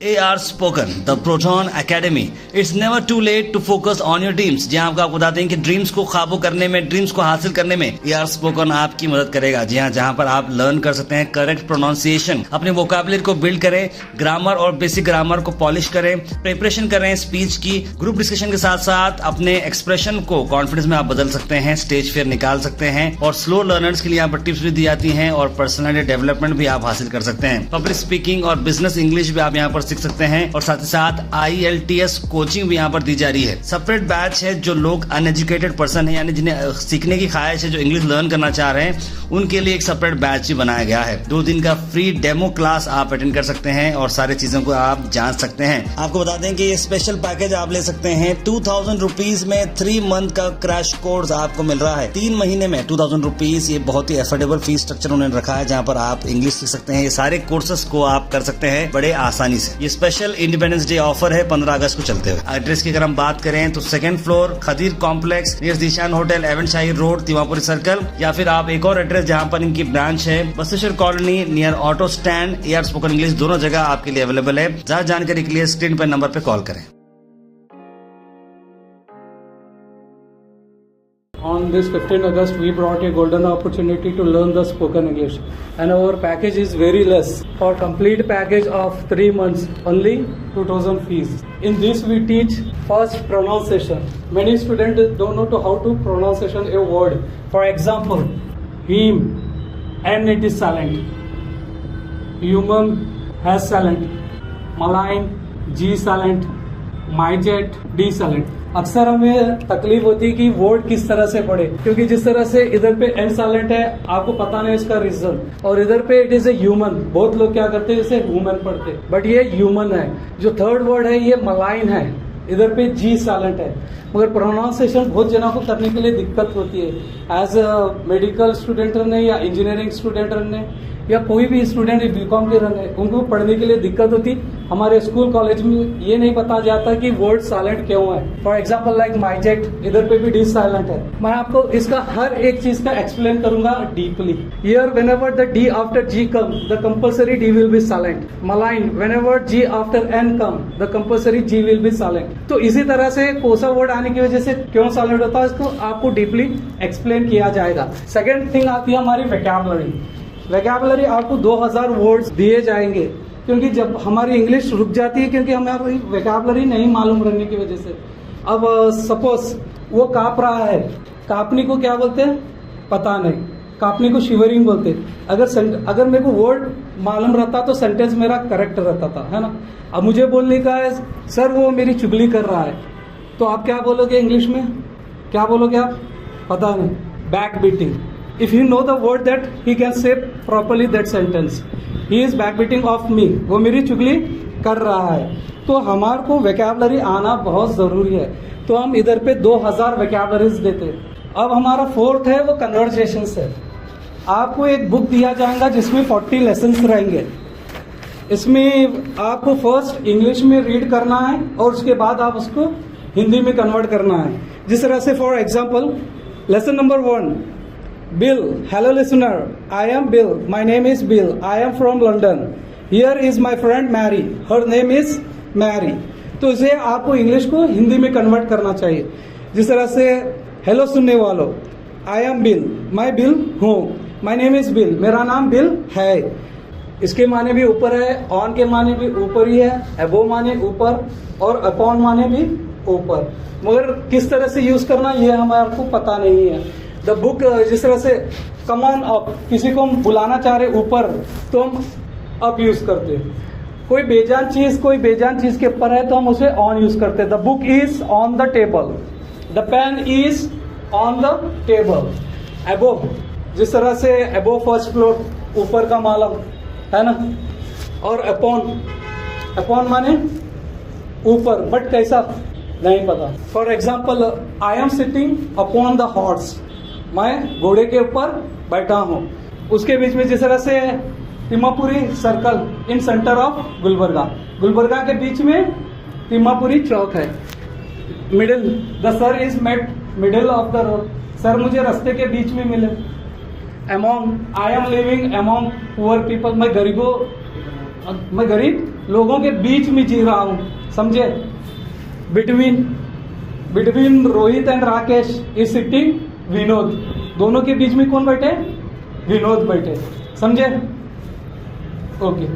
AR Spoken, the Proton Academy. It's never too late to focus on your dreams. जी हाँ, आपको बताते हैं कि ड्रीम्स को काबू करने में, ड्रीम्स को हासिल करने में AR Spoken आपकी मदद करेगा। जी हाँ, जहाँ पर आप लर्न कर सकते हैं करेक्ट प्रोनाउंसिएशन, अपने वोकैबुलरी को बिल्ड करें, ग्रामर और बेसिक ग्रामर को पॉलिश करें, प्रिपरेशन करें स्पीच की, ग्रुप डिस्कशन के साथ साथ अपने एक्सप्रेशन को कॉन्फिडेंस में आप बदल सकते हैं, स्टेज फेयर निकाल सकते हैं और स्लो लर्नर्स के लिए यहाँ पर टिप्स भी दी जाती हैं और पर्सनालिटी डेवलपमेंट भी आप हासिल कर सकते हैं। पब्लिक स्पीकिंग और बिजनेस इंग्लिश भी आप यहाँ पर सीख सकते हैं और साथ ही साथ IELTS कोचिंग भी यहाँ पर दी जा रही है। सेपरेट बैच है जो लोग अनएजुकेटेड पर्सन है, यानी जिन्हें सीखने की ख्वाहिश है, जो इंग्लिश लर्न करना चाह रहे हैं, उनके लिए एक सेपरेट बैच भी बनाया गया है। 2 दिन का फ्री डेमो क्लास आप अटेंड कर सकते हैं और सारी चीजों को आप जान सकते हैं। आपको बता दें कि ये स्पेशल पैकेज आप ले सकते हैं 2000 रुपीज में 3 मंथ का क्रैश कोर्स आपको मिल रहा है 3 महीने में 2000 रुपीज। ये बहुत ही अफोर्डेबल फीस स्ट्रक्चर उन्होंने रखा है जहाँ पर आप इंग्लिश सीख सकते हैं। ये सारे कोर्सेस को आप कर सकते हैं बड़े आसानी से। ये स्पेशल इंडिपेंडेंस डे ऑफर है 15 अगस्त को चलते हुए। एड्रेस की अगर हम बात करें तो 2nd floor Khadir complex near Zeeshan hotel, एवेंट शाही रोड, तिवापुरी सर्कल, या फिर आप एक और एड्रेस जहां पर इनकी ब्रांच है Basaveshwar colony near auto stand. AR Spoken English दोनों जगह आपके लिए अवेलेबल है। ज्यादा जानकारी के लिए स्क्रीन पर नंबर पे कॉल करें। On this 15th August, we brought a golden opportunity to learn the spoken English, and our package is very less. For complete package of 3 months, only 2000 fees. In this, we teach first pronunciation. Many students don't know how to pronunciation a word. For example, him, N it is silent. Human has silent. Malign, G silent. Myjet, D silent. अक्सर हमें तकलीफ होती है कि word किस तरह से पढ़े, क्योंकि जिस तरह से इधर पे एन साइलेंट है आपको पता नहीं इसका रीजन, और इधर पे इट इज ए ह्यूमन। बहुत लोग क्या करते हैं इसे ह्यूमन पढ़ते, बट ये ह्यूमन है। जो थर्ड वर्ड है ये मलाइन है, इधर पे जी साइलेंट है, मगर प्रोनाउंसिएशन बहुत जनों को करने के लिए दिक्कत होती है। एज अ मेडिकल स्टूडेंट ने या इंजीनियरिंग स्टूडेंट ने या कोई भी स्टूडेंट बीकॉम के रन है, उनको पढ़ने के लिए दिक्कत होती। हमारे स्कूल कॉलेज में ये नहीं पता जाता कि वर्ड साइलेंट क्यों है। फॉर एग्जांपल लाइक माइजेक्ट, इधर पे भी डी साइलेंट है। मैं आपको इसका हर एक चीज का एक्सप्लेन करूंगा deeply. Here whenever the D after G come, the compulsory D will be silent. Malign, whenever G after N come, the compulsory G will be silent. तो इसी तरह से कोसा वर्ड आने की वजह से क्यों साइलेंट होता है, इसको आपको डीपली एक्सप्लेन किया जाएगा। सेकेंड थिंग आती है हमारी वोकैबुलरी। वोकैबुलरी आपको 2000 वर्ड्स दिए जाएंगे, क्योंकि जब हमारी इंग्लिश रुक जाती है क्योंकि हमारी वोकैबुलरी नहीं मालूम रहने की वजह से। अब सपोज वो कांप रहा है, कांपनी को क्या बोलते हैं पता नहीं, कांपनी को शिवरिंग बोलते हैं। अगर मेरे को वर्ड मालूम रहता तो सेंटेंस मेरा करेक्ट रहता था, है ना। अब मुझे बोलने का है सर वो मेरी चुगली कर रहा है, तो आप क्या बोलोगे इंग्लिश में, क्या बोलोगे आप, पता नहीं, back beating. If you know the word that he can say properly that sentence, he is backbiting of me, वो मेरी चुगली कर रहा है। तो हमारे को वोकैबुलरी आना बहुत जरूरी है, तो हम इधर पे 2000 वोकैबुलरीज देते हैं। अब हमारा 4th है वो कन्वर्सेशन है। आपको एक बुक दिया जाएगा जिसमें 40 लेसन्स रहेंगे। इसमें आपको फर्स्ट इंग्लिश में रीड करना है और उसके बाद आप उसको हिंदी में कन्वर्ट करना है। जिस तरह से for example lesson number 1, Bill, hello listener, I am Bill, my name is Bill, I am from London, here is my friend Mary, her name is Mary। तो इसे आपको इंग्लिश को हिंदी में कन्वर्ट करना चाहिए। जिस तरह से हेलो सुनने वालों, I am Bill, my Bill हूँ, my name is Bill, मेरा नाम बिल है। इसके माने भी ऊपर है, ऑन के माने भी ऊपर ही है, अबो माने ऊपर और अपॉन माने भी ऊपर, मगर किस तरह से यूज करना ये हमारे को पता नहीं है। द बुक जिस तरह से कम ऑन अप, किसी को हम बुलाना चाह रहे ऊपर तो हम अप यूज करते हैं। कोई बेजान चीज के ऊपर है तो हम उसे ऑन यूज करते हैं। The book is on the table, the pen is on the table. Above, जिस तरह से एबो फर्स्ट फ्लोर, ऊपर का माला, है ना। और अपॉन माने ऊपर, बट कैसा नहीं पता। For example I am sitting upon the horse, मैं घोड़े के ऊपर बैठा हूँ। उसके बीच में जिस तरह से Timmapuri circle in centre of Gulbarga के बीच में तिम्मापुरी चौक है। Middle, the sir is met middle of the road, sir मुझे रास्ते के बीच में मिले। Among, I am living among poor people, मैं गरीबों मैं गरीब लोगों के बीच में जी रहा हूँ, समझे? Between Rohit and Rakesh is sitting Vinod, दोनों के बीच में कौन बैठे? विनोद बैठे, समझे? ओके।